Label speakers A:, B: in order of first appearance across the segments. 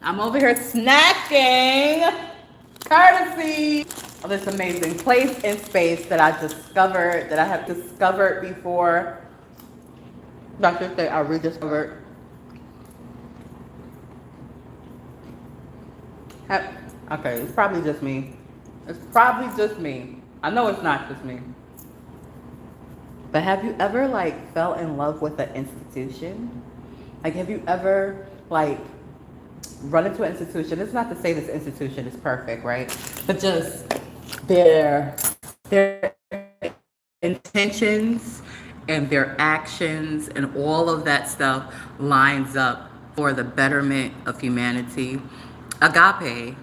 A: I'm over here snacking, courtesy of this amazing place and space that I have discovered before. I should say I rediscovered. Okay, it's probably just me. It's probably just me. I know it's not just me. But have you ever like fell in love with an institution? Like, have you ever like run into an institution? It's not to say this institution is perfect, right? But just their intentions and their actions and all of that stuff lines up for the betterment of humanity. Agape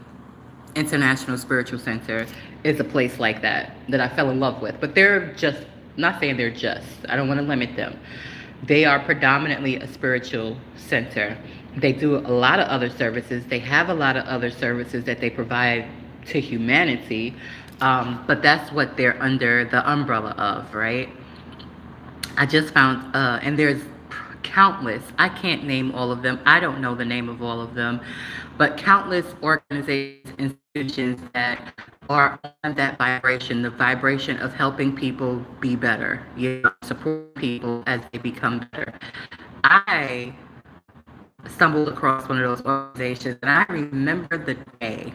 A: International Spiritual Center is a place like that I fell in love with. But they're just, not saying they're just, I don't want to limit them. They are predominantly a spiritual center. They do a lot of other services. They have a lot of other services that they provide to humanity. But that's what they're under the umbrella of, right? I just found, and there's countless, I can't name all of them. I don't know the name of all of them, but countless organizations, institutions that are on that vibration, the vibration of helping people be better, support people as they become better. I stumbled across one of those organizations, and I remember the day.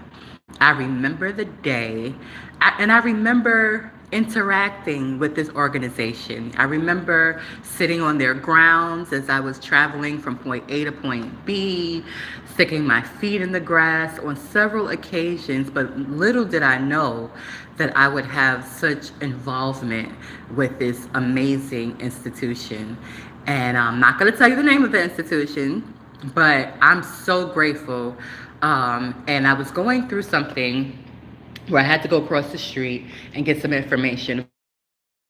A: And I remember interacting with this organization. I remember sitting on their grounds as I was traveling from point A to point B, sticking my feet in the grass on several occasions, but little did I know that I would have such involvement with this amazing institution. And I'm not going to tell you the name of the institution, but I'm so grateful. And I was going through something where I had to go across the street and get some information.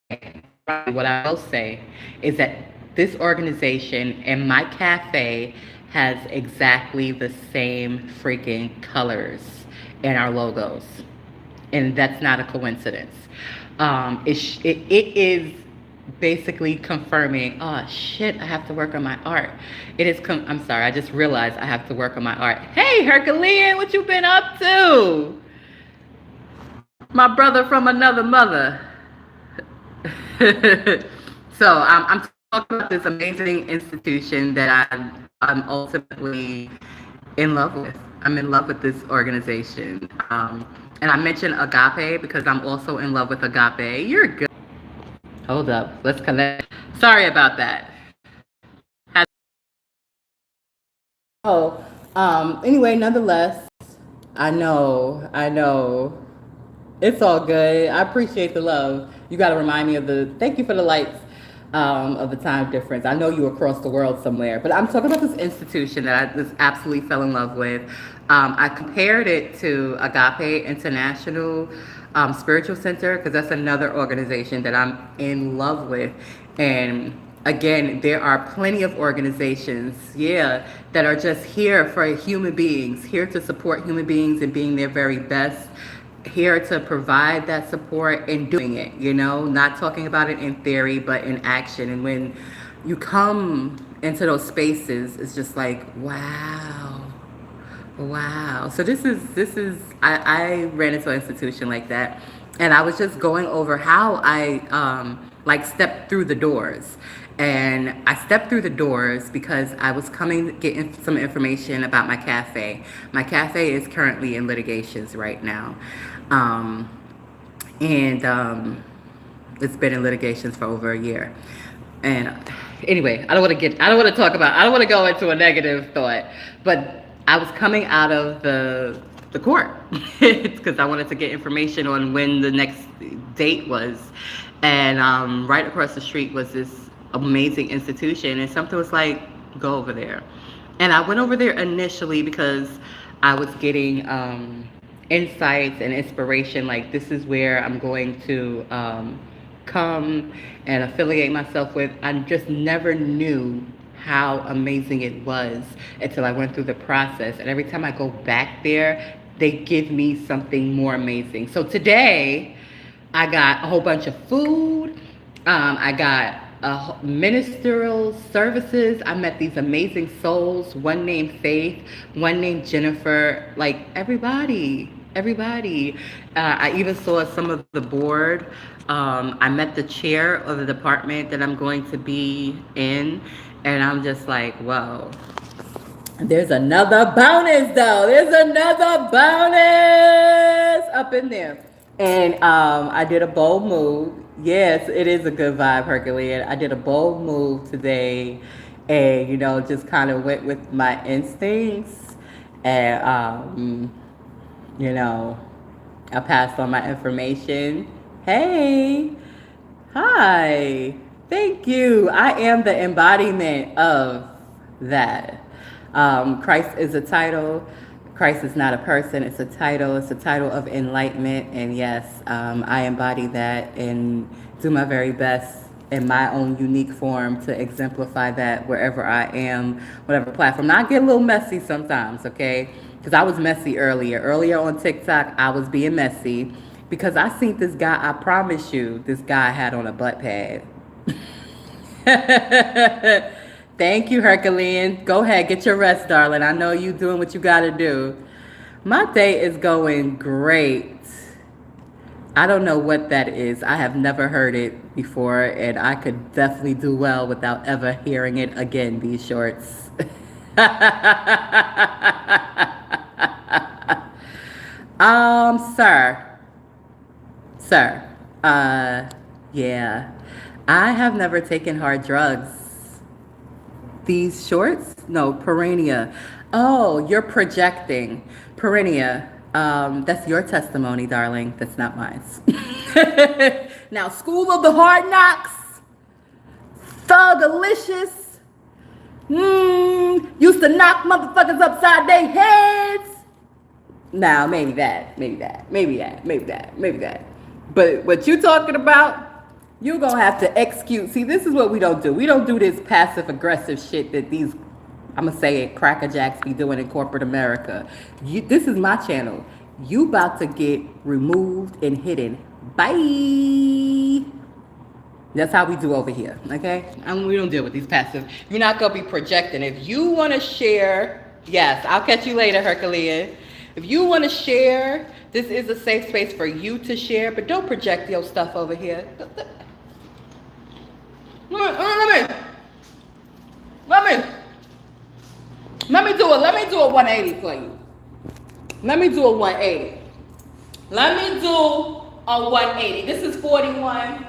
A: What I will say is that this organization and my cafe has exactly the same freaking colors in our logos. And that's not a coincidence. It is basically confirming, oh shit, I have to work on my art. I'm sorry, I just realized I have to work on my art. Hey, Herculean, what you been up to? My brother from another mother. So I'm talking about this amazing institution that I'm ultimately in love with. I'm in love with this organization. And I mentioned Agape because I'm also in love with Agape. You're good. Hold up, let's connect. Sorry about that. Anyway, nonetheless, I know. It's all good. I appreciate the love. You got to remind me thank you for the lights of the time difference. I know you across the world somewhere, but I'm talking about this institution that I just absolutely fell in love with. I compared it to Agape International Spiritual Center because that's another organization that I'm in love with. And again, there are plenty of organizations, that are just here for human beings, here to support human beings and being their very best, here to provide that support and doing it, not talking about it in theory, but in action. And when you come into those spaces, it's just like, wow. So this is, I ran into an institution like that, and I was just going over how I, stepped through the doors. And I stepped through the doors because I was coming to get some information about my cafe. My cafe is currently in litigations right now. And it's been in litigations for over a year. And anyway, I don't want to go into a negative thought, but I was coming out of the court because I wanted to get information on when the next date was. And right across the street was this amazing institution, and something was like, go over there. And I went over there initially because I was getting insights and inspiration, like this is where I'm going to come and affiliate myself with. I just never knew how amazing it was until I went through the process. And every time I go back there, they give me something more amazing. So today I got a whole bunch of food. I got ministerial services. I met these amazing souls. One named Faith, one named Jennifer. Like everybody. I even saw some of the board. I met the chair of the department that I'm going to be in, and I'm just like, whoa. There's another bonus though. There's another bonus up in there. And I did a bold move. Yes, it is a good vibe, Herculean. I did a bold move today and, just kind of went with my instincts. And, I passed on my information. Hey, hi, thank you. I am the embodiment of that. Christ is a title. Christ is not a person. It's a title. It's a title of enlightenment. And yes, I embody that and do my very best in my own unique form to exemplify that wherever I am, whatever platform. Now, I get a little messy sometimes, okay? Because I was messy earlier. Earlier on TikTok, I was being messy because I seen this guy, I promise you, this guy had on a butt pad. Thank you, Herculean. Go ahead, get your rest, darling. I know you doing what you got to do. My day is going great. I don't know what that is. I have never heard it before, and I could definitely do well without ever hearing it again, these shorts. Sir, yeah, I have never taken hard drugs. These shorts? No, Perennia. Oh, you're projecting. Perennia, that's your testimony, darling. That's not mine. Now, School of the Hard Knocks, Thugalicious, used to knock motherfuckers upside their heads. Now, maybe that. But what you talking about, you're going to have to execute. See, this is what we don't do. We don't do this passive aggressive shit that these, I'm going to say it, crackerjacks be doing in corporate America. This is my channel. You about to get removed and hidden. Bye. That's how we do over here, okay? We don't deal with these passive. You're not going to be projecting. If you want to share, yes, I'll catch you later, Herculean. If you want to share, this is a safe space for you to share, but don't project your stuff over here. Let me do a 180 for you. Let me do a 180. This is 41.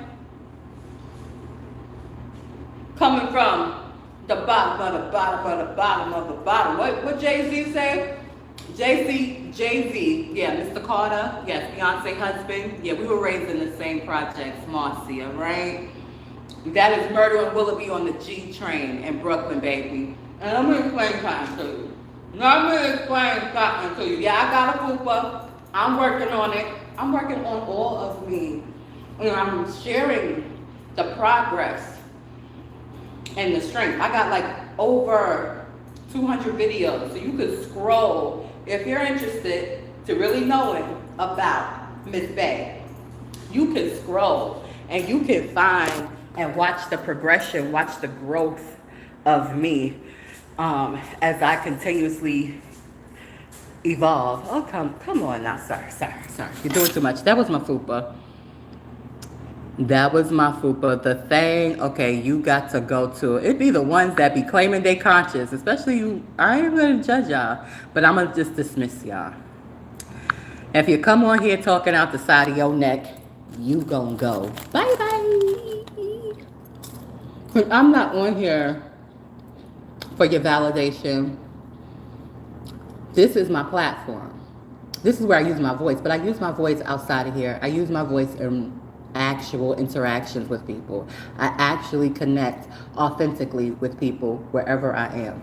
A: Coming from the bottom of the bottom of the bottom of the bottom. What Jay-Z say? Jay-Z, yeah, Mr. Carter, yes, Beyonce husband. Yeah, we were raised in the same projects, Marcia, right? That is Murder and Willoughby on the G train in Brooklyn, baby. And let me explain something to you. Yeah, I got a fupa. I'm working on it. I'm working on all of me. And I'm sharing the progress and the strength. I got like over 200 videos, so you could scroll if you're interested to really knowing about Miss Bay. You can scroll and you can find and watch the progression, watch the growth of me as I continuously evolve. Oh, come on now, sir. You're doing too much. That was my fupa. The thing, okay, you got to go to. It be the ones that be claiming they conscious, especially you. I ain't gonna judge y'all, but I'm gonna just dismiss y'all. If you come on here talking out the side of your neck, you gonna go. Bye. I'm not on here for your validation. This is my platform. This is where I use my voice, but I use my voice outside of here. I use my voice in actual interactions with people. I actually connect authentically with people wherever I am.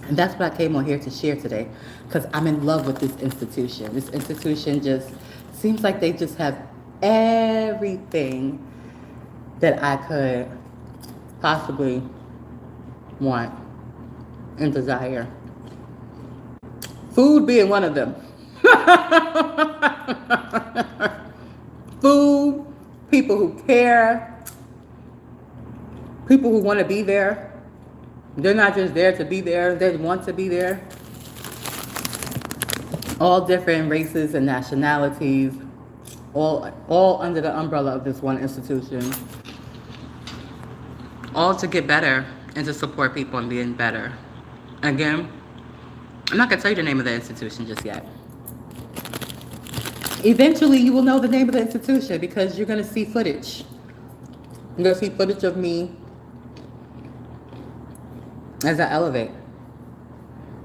A: And that's what I came on here to share today, because I'm in love with this institution. This institution just seems like they just have everything that I could possibly want and desire. Food being one of them. Food, people who care, people who want to be there. They're not just there to be there, they want to be there. All different races and nationalities, all under the umbrella of this one institution. All to get better and to support people in being better. Again, I'm not going to tell you the name of the institution just yet. Eventually, you will know the name of the institution because you're going to see footage. You're going to see footage of me as I elevate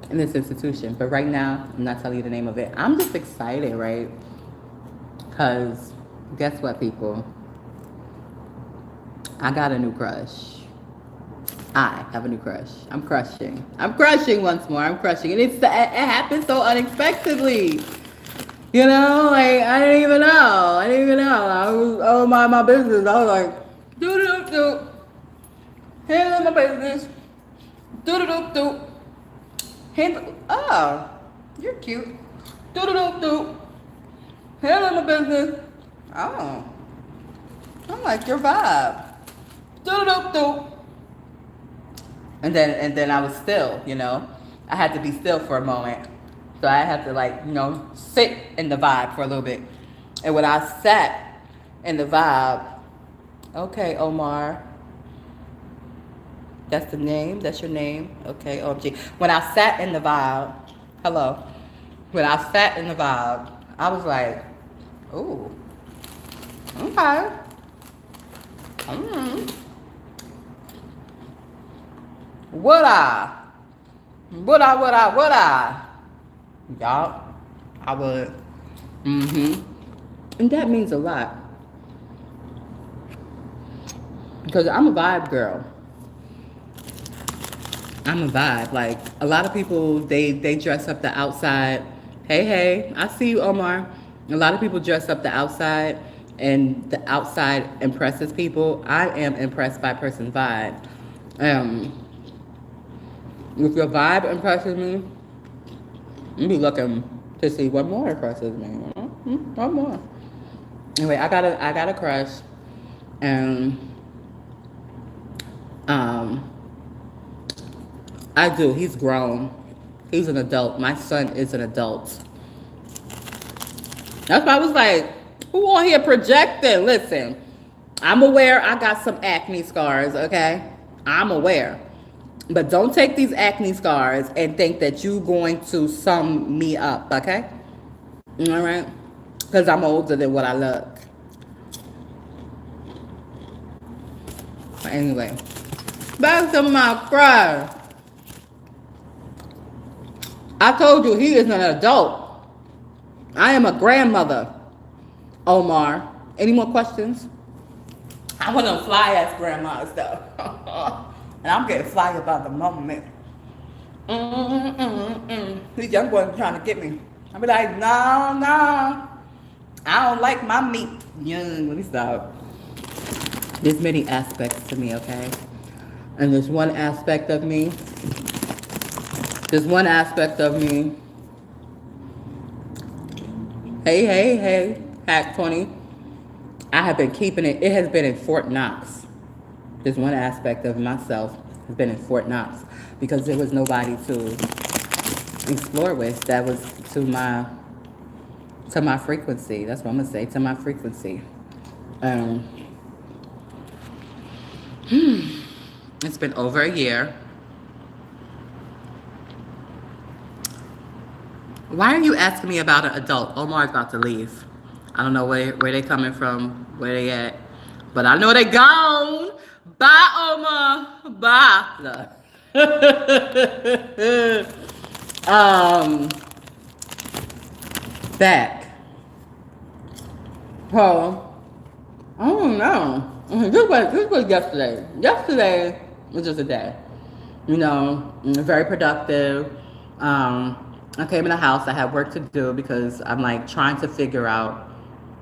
A: in this institution. But right now, I'm not telling you the name of it. I'm just excited, right? Because guess what, people? I got a new crush. I have a new crush. I'm crushing. I'm crushing once more. I'm crushing. And it happened so unexpectedly. You know, like, I didn't even know. I was, oh, my business. I was like, do. Handle my business. Do. Handle, oh, you're cute. Do. Handle my business. Oh, I like your vibe. Do. And then I was still, you know. I had to be still for a moment. So I had to, like, you know, sit in the vibe for a little bit. And when I sat in the vibe, okay, Omar, that's the name? That's your name? Okay, OMG. When I sat in the vibe, hello. When I sat in the vibe, I was like, ooh, okay. Would I? Y'all, I would. And that means a lot. Because I'm a vibe girl. I'm a vibe. Like, a lot of people, they dress up the outside. Hey, I see you, Omar. A lot of people dress up the outside, and the outside impresses people. I am impressed by a person's vibe. If your vibe impresses me, you be looking to see what more impresses me. What more? Anyway, I got a crush, and I do. He's grown. He's an adult. My son is an adult. That's why I was like, who on here projecting? Listen, I'm aware I got some acne scars, okay? I'm aware. But don't take these acne scars and think that you're going to sum me up, okay? All right? Because I'm older than what I look. But anyway, back to my crush. I told you he is an adult. I am a grandmother, Omar. Any more questions? I want to fly as grandmas, though. And I'm getting fly about the moment. These young boys trying to get me. I'll be like, no. I don't like my meat. Let me stop. There's many aspects to me, okay? And there's one aspect of me. Hey, Hack 20. I have been keeping it. It has been in Fort Knox. There's one aspect of myself has been in Fort Knox because there was nobody to explore with that was to my frequency. That's what I'm gonna say, to my frequency. It's been over a year. Why are you asking me about an adult? Omar's about to leave. I don't know where they coming from, where they at, but I know they gone. Bye, Omar. Bye. Back. Oh, I don't know. This was yesterday. Yesterday was just a day. You know, very productive. I came in the house. I had work to do because I'm like trying to figure out,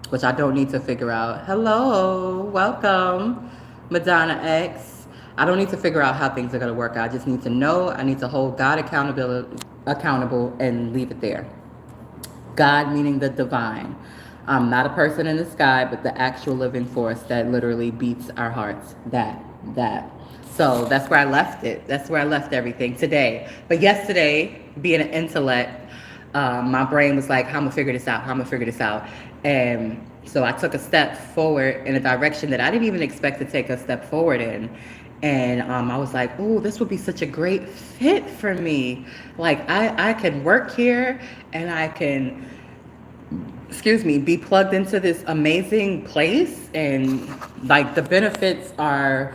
A: which I don't need to figure out. Hello, welcome, Madonna X. I don't need to figure out how things are going to work out. I just need to know. I need to hold God accountable and leave it there. God meaning the divine. Not a person in the sky, but the actual living force that literally beats our hearts. That. So that's where I left it. That's where I left everything today. But yesterday, being an intellect, my brain was like, how I'm gonna figure this out, how I'm gonna figure this out. And so I took a step forward in a direction that I didn't even expect to take a step forward in. And I was like, oh, this would be such a great fit for me. Like, I can work here and I can, be plugged into this amazing place. And like the benefits are,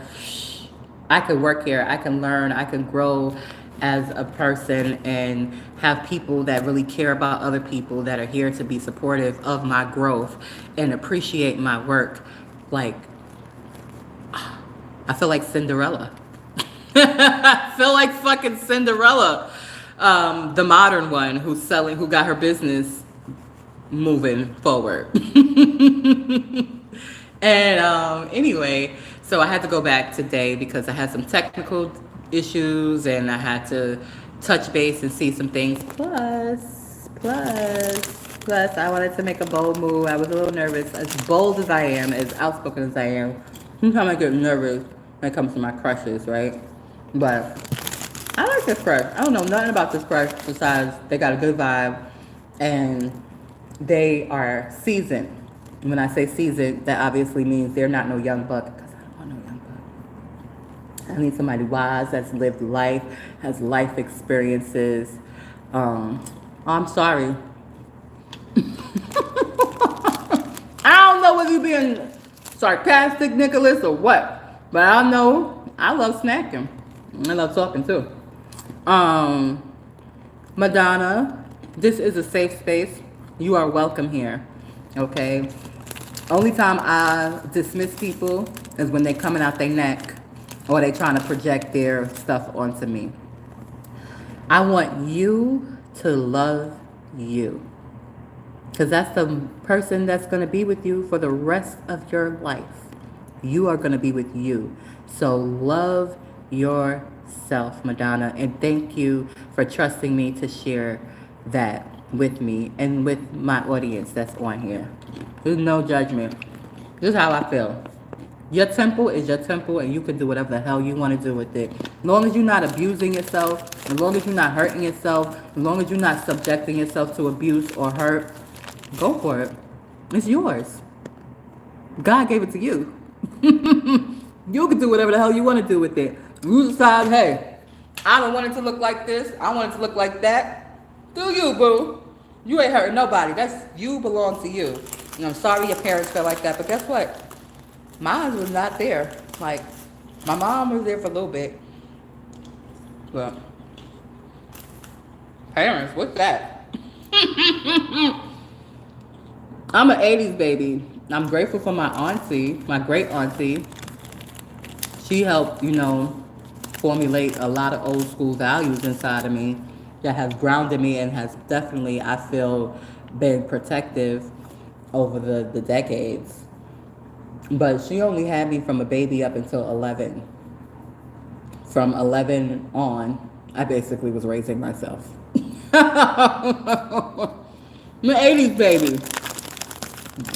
A: I could work here, I can learn, I can grow as a person and have people that really care about other people that are here to be supportive of my growth and appreciate my work. Like, I feel like Cinderella. I feel like fucking Cinderella, the modern one who got her business moving forward. And anyway, so I had to go back today because I had some technical issues and I had to touch base and see some things. Plus, I wanted to make a bold move. I was a little nervous. As bold as I am, as outspoken as I am, sometimes I get nervous when it comes to my crushes, right? But I like this crush. I don't know nothing about this crush besides they got a good vibe and they are seasoned. When I say seasoned, that obviously means they're not no young buck, because I don't want no young buck. I need somebody wise that's lived life, has life experiences. I'm sorry. I don't know whether you're being sarcastic, Nicholas, or what, but I know I love snacking. I love talking too. Madonna, this is a safe space. You are welcome here, okay? Only time I dismiss people is when they coming out their neck or they trying to project their stuff onto me. I want you to love you, because that's the person that's going to be with you for the rest of your life. You are going to be with you. So love yourself, Madonna, and thank you for trusting me to share that with me and with my audience that's on here. There's no judgment. This is how I feel. Your temple is your temple and you can do whatever the hell you want to do with it. As long as you're not abusing yourself, as long as you're not hurting yourself, as long as you're not subjecting yourself to abuse or hurt, go for it. It's yours. God gave it to you. You can do whatever the hell you want to do with it. You decide, hey, I don't want it to look like this. I want it to look like that. Do you, boo? You ain't hurting nobody. You belong to you. And I'm sorry your parents felt like that, but guess what? Mine was not there. Like, my mom was there for a little bit. But parents, what's that? I'm an 80s baby. I'm grateful for my auntie, my great auntie. She helped, formulate a lot of old school values inside of me that has grounded me and has definitely, I feel, been protective over the decades. But she only had me from a baby up until 11. From 11 on, I basically was raising myself. I'm an 80s baby.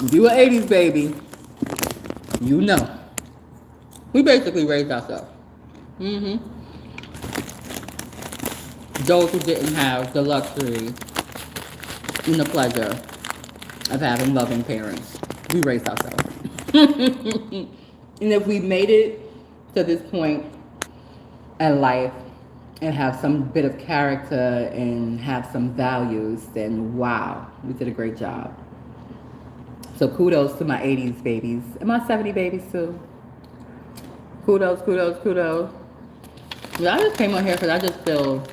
A: If you an 80s baby, you know. We basically raised ourselves. Those who didn't have the luxury and the pleasure of having loving parents, we raised ourselves. And if we made it to this point in life and have some bit of character and have some values, then wow, we did a great job. So kudos to my 80s babies and my 70 babies too. Kudos. Yeah, I just came on here because I just feel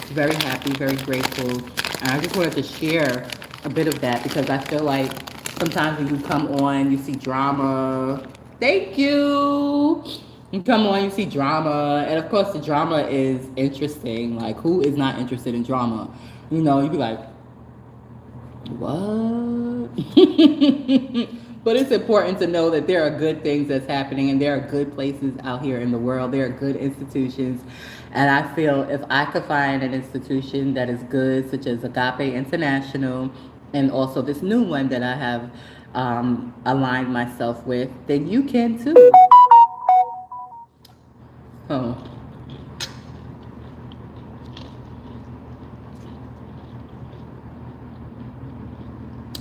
A: very happy, very grateful. And I just wanted to share a bit of that because I feel like sometimes when you come on, you see drama. Thank you. You come on, you see drama. And of course, the drama is interesting. Like, who is not interested in drama? You be like, what? But it's important to know that there are good things that's happening and there are good places out here in the world. There are good institutions. And I feel if I could find an institution that is good, such as Agape International, and also this new one that I have aligned myself with, then you can too. Oh,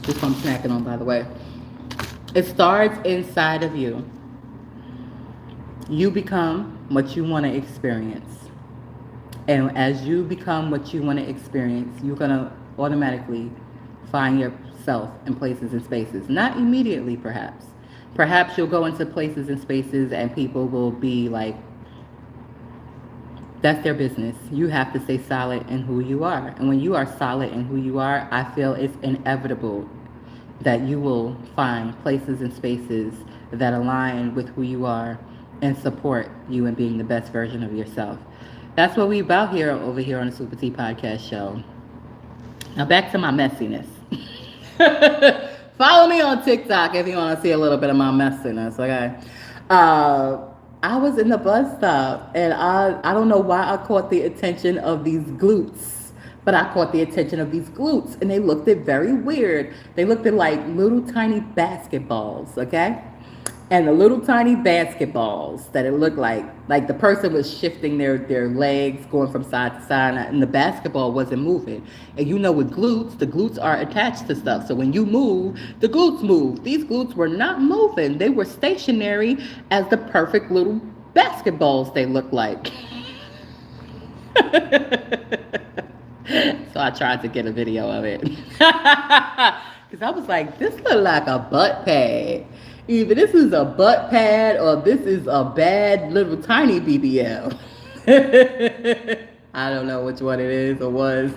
A: this one I'm snacking on, by the way. It starts inside of you. You become what you want to experience. And as you become what you want to experience, you're going to automatically find yourself in places and spaces. Not immediately, perhaps. Perhaps you'll go into places and spaces and people will be like, that's their business. You have to stay solid in who you are. And when you are solid in who you are, I feel it's inevitable that you will find places and spaces that align with who you are and support you in being the best version of yourself. That's what we about here over here on the SupaTea Podcast Show. Now back to my messiness. Follow me on TikTok if you want to see a little bit of my messiness, okay? I was in the bus stop and I don't know why I caught the attention of these glutes, but I caught the attention of these glutes and they looked at very weird. They looked at like little tiny basketballs, okay? And the little tiny basketballs that it looked like the person was shifting their legs, going from side to side, and the basketball wasn't moving. And you know with glutes, the glutes are attached to stuff. So when you move, the glutes move. These glutes were not moving. They were stationary as the perfect little basketballs they looked like. So I tried to get a video of it. Because I was like, this look like a butt pad. Either this is a butt pad or this is a bad little tiny BBL. I don't know which one it is or was.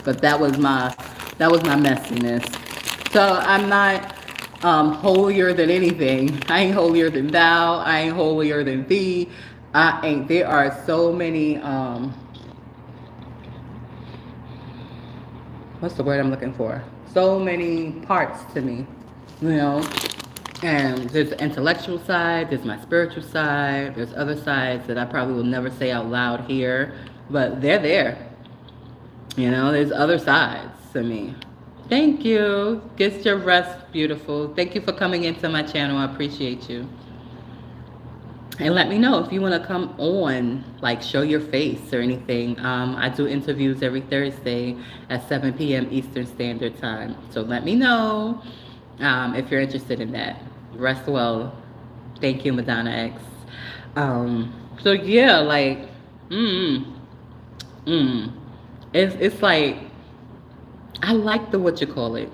A: But that was my messiness. So I'm not holier than anything. I ain't holier than thou. I ain't holier than thee. I ain't. There are so many what's the word I'm looking for? So many parts to me, you know. And there's the intellectual side, there's my spiritual side, there's other sides that I probably will never say out loud here, but they're there. You know, there's other sides to me. Thank you. Get your rest, beautiful. Thank you for coming into my channel. I appreciate you. And let me know if you want to come on, like show your face or anything. I do interviews every Thursday at 7 p.m. Eastern Standard Time. So let me know if you're interested in that. Rest well. Thank you, Madonna X. So yeah, like, it's like, I like the what you call it.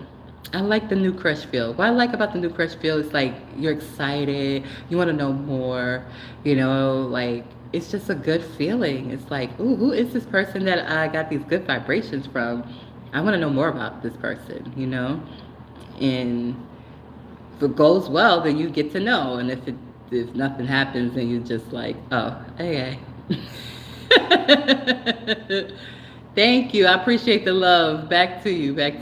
A: I like the new crush feel. What I like about the new crush feel is like you're excited, you want to know more, you know, like it's just a good feeling. It's like, ooh, who is this person that I got these good vibrations from? I want to know more about this person, you know? And if it goes well, then you get to know. And if nothing happens, then you're just like, oh, okay. Thank you. I appreciate the love. Back to you. But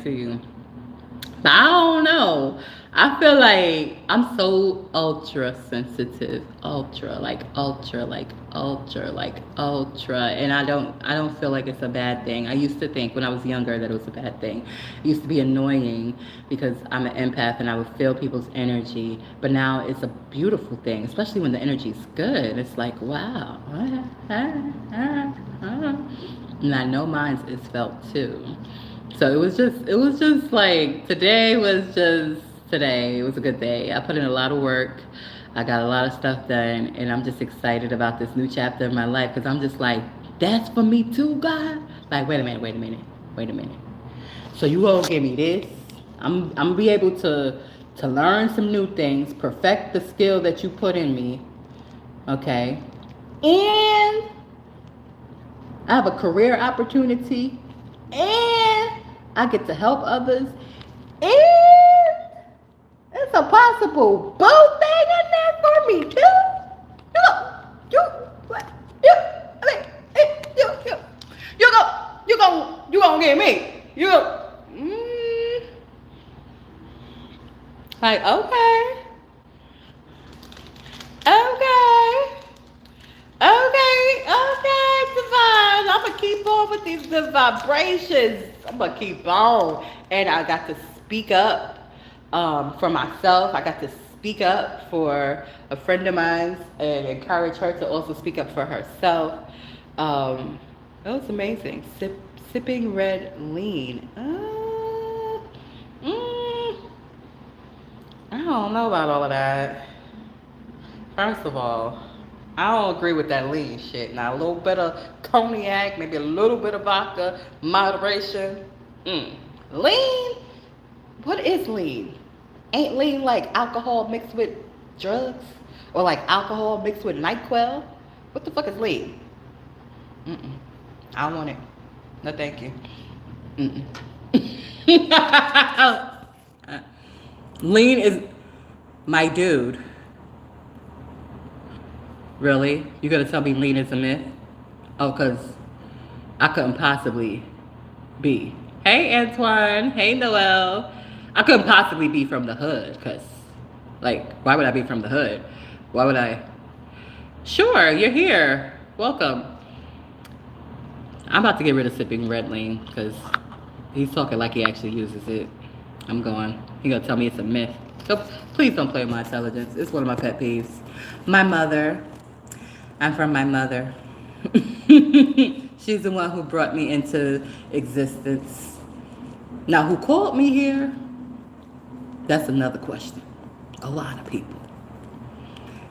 A: I don't know. I feel like I'm so ultra sensitive. Ultra. And I don't feel like it's a bad thing. I used to think when I was younger that it was a bad thing. It used to be annoying because I'm an empath and I would feel people's energy. But now it's a beautiful thing, especially when the energy's good. It's like, wow. And I know mine is felt too. So it was just like, today was today. It was a good day. I put in a lot of work. I got a lot of stuff done, and I'm just excited about this new chapter of my life because I'm just like, that's for me too, God. Like, wait a minute. So you all give me this. I'm gonna be able to learn some new things, perfect the skill that you put in me, okay? And I have a career opportunity, and I get to help others, and it's a possible boat thing in there for me too. You gonna get me. Like, okay, divine. I'm gonna keep on with these good vibrations. I'm gonna keep on, and I got to speak up for myself. I got to speak up for a friend of mine and encourage her to also speak up for herself. That was amazing. Sipping red lean. I don't know about all of that. First of all, I don't agree with that lean shit. Now, a little bit of cognac, maybe a little bit of vodka, moderation. Lean? What is lean? Ain't lean like alcohol mixed with drugs? Or like alcohol mixed with NyQuil? What the fuck is lean? I don't want it. No, thank you. Lean is my dude. Really? You gonna tell me lean is a myth? Oh, because I couldn't possibly be. Hey, Antoine. Hey, Noel. I couldn't possibly be from the hood, because, like, why would I be from the hood? Why would I? Sure, you're here. Welcome. I'm about to get rid of sipping red lean, because he's talking like he actually uses it. I'm going. He's going to tell me it's a myth. So please don't play with my intelligence. It's one of my pet peeves. My mother. I'm from my mother. She's the one who brought me into existence. Now, who called me here? That's another question. A lot of people.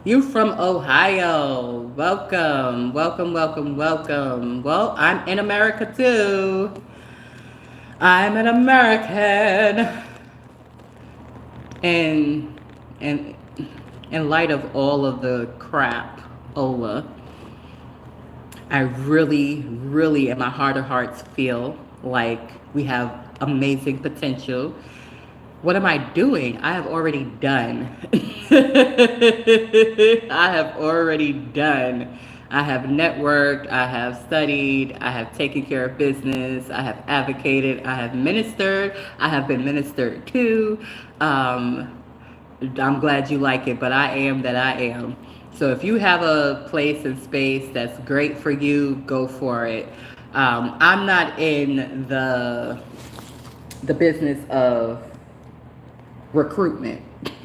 A: You from Ohio. Welcome. Welcome, welcome, welcome. Well, I'm in America too. I'm an American. And in light of all of the crap, Ola, I really, really in my heart of hearts feel like we have amazing potential. What am I doing? I have already done. I have already done. I have networked, I have studied, I have taken care of business, I have advocated, I have ministered, I have been ministered to. I'm glad you like it, but I am that I am. So if you have a place and space that's great for you, go for it. I'm not in the business of recruitment.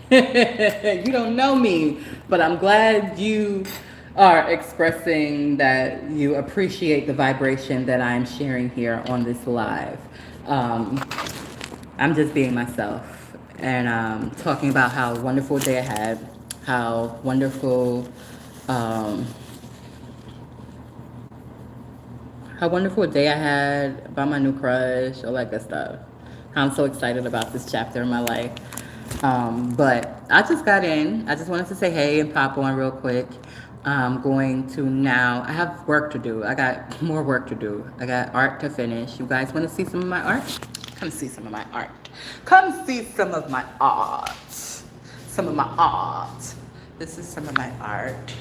A: You don't know me, but I'm glad you are expressing that you appreciate the vibration that I'm sharing here on this live. I'm just being myself and talking about how wonderful day I had, how wonderful day I had, about my new crush, all that good stuff. I'm so excited about this chapter in my life. But I just got in. I just wanted to say hey and pop on real quick. I'm going to now, I have work to do. I got more work to do. I got art to finish. You guys want to see some of my art? Come see some of my art. Come see some of my art. Some of my art. This is some of my art.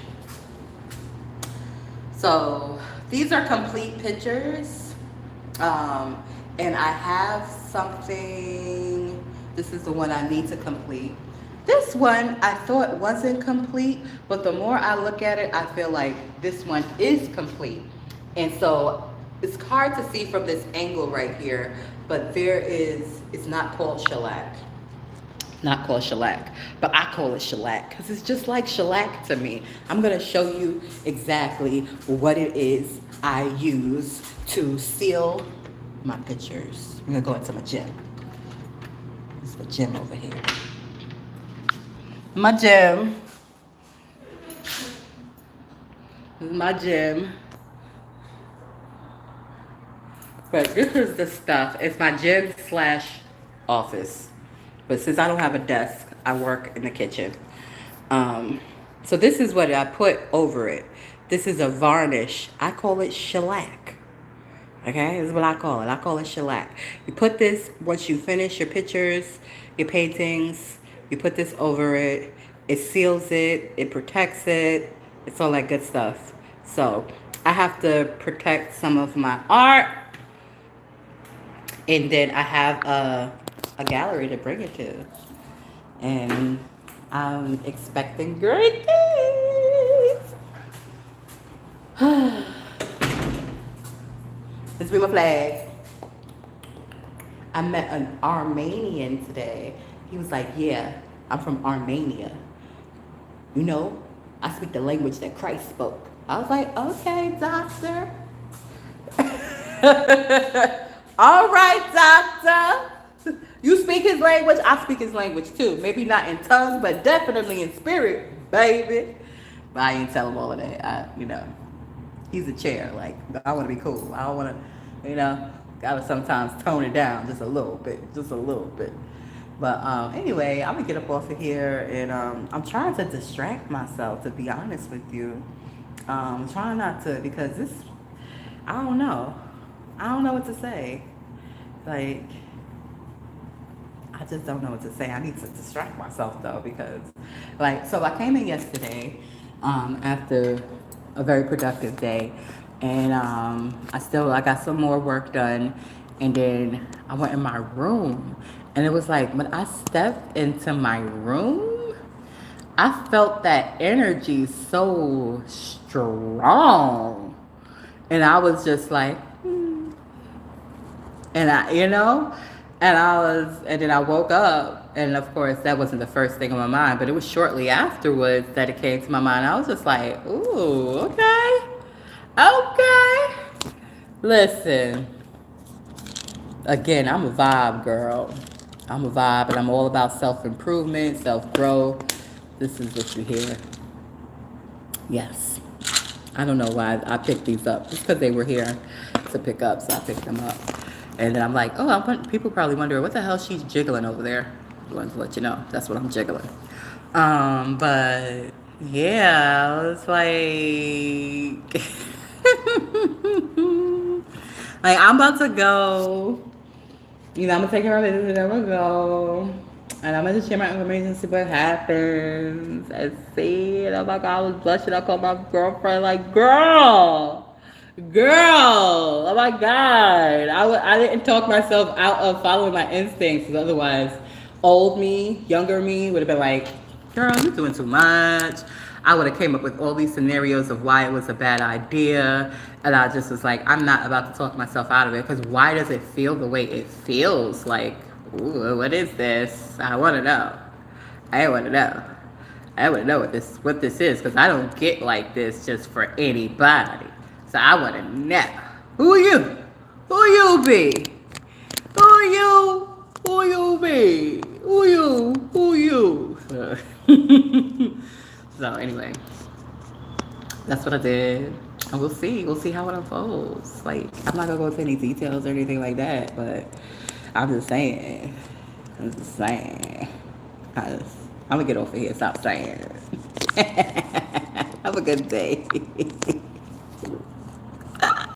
A: So these are complete pictures. And I have something, this is the one I need to complete. This one I thought wasn't complete, but the more I look at it, I feel like this one is complete. And so it's hard to see from this angle right here, but it's not called shellac. Not called shellac, but I call it shellac because it's just like shellac to me. I'm going to show you exactly what it is I use to seal my pictures. I'm going to go into my gym. This is my gym over here. My gym. This is my gym. But this is the stuff. It's my gym / office. But since I don't have a desk, I work in the kitchen. So this is what I put over it. This is a varnish. I call it shellac. Okay, this is what I call it. I call it shellac. You put this, once you finish your pictures, your paintings, you put this over it. It seals it. It protects it. It's all that good stuff. So I have to protect some of my art. And then I have a gallery to bring it to. And I'm expecting great things. This be my flag. I met an Armenian today. He was like, yeah, I'm from Armenia. You know, I speak the language that Christ spoke. I was like, okay, doctor. All right, doctor. You speak his language, I speak his language too. Maybe not in tongues, but definitely in spirit, baby. But I ain't tell him all of that. He's a chair. Like, I want to be cool. I don't want to, gotta sometimes tone it down just a little bit. Just a little bit. But anyway, I'm going to get up off of here. And I'm trying to distract myself, to be honest with you. I'm trying not to, because this, I don't know. I don't know what to say. Like, I just don't know what to say. I need to distract myself though, because so I came in yesterday after a very productive day, and I got some more work done, and then I went in my room, and it was like when I stepped into my room, I felt that energy so strong, and I was just like, and and then I woke up, and of course that wasn't the first thing on my mind, but it was shortly afterwards that it came to my mind. I was just like, ooh, okay. Listen, again, I'm a vibe girl. I'm a vibe, and I'm all about self-improvement, self-growth. This is what you hear. Yes. I don't know why I picked these up. It's because they were here to pick up, so I picked them up. And then I'm like, people probably wonder, what the hell she's jiggling over there? I wanted to let you know, that's what I'm jiggling. But yeah, it's like, like I'm about to go. I'm gonna take her visit, and I'm gonna go. And I'm gonna share my information and see what happens. And see, oh my God, I was blushing. I called my girlfriend like, girl, oh my God. I didn't talk myself out of following my instincts, because otherwise, old me, younger me would have been like, girl, you're doing too much. I would have came up with all these scenarios of why it was a bad idea, and I just was like, I'm not about to talk myself out of it, because why does it feel the way it feels? Like, ooh, what is this? I want to know. I want to know what this is, because I don't get like this just for anybody. So I want to know. Who you? Who you be? Who you be? Who you? So anyway, that's what I did. And we'll see. We'll see how it unfolds. Like, I'm not going to go into any details or anything like that, but I'm just saying. I'm going to get off of here. Stop saying. Have a good day.